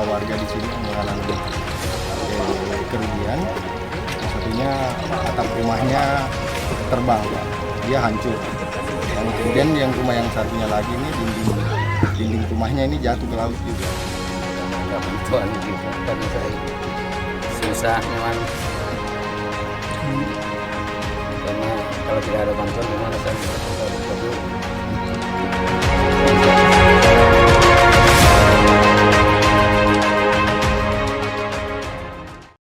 dua warga di sini yang mengalami kerugian. Satunya atap rumahnya terbang, Pak. Dia hancur. Dan kemudian yang rumah yang satunya lagi ini dinding rumahnya ini jatuh ke laut juga. Nggak bantuan gitu kan saya susah memang karena kalau tidak ada bantuan gimana kan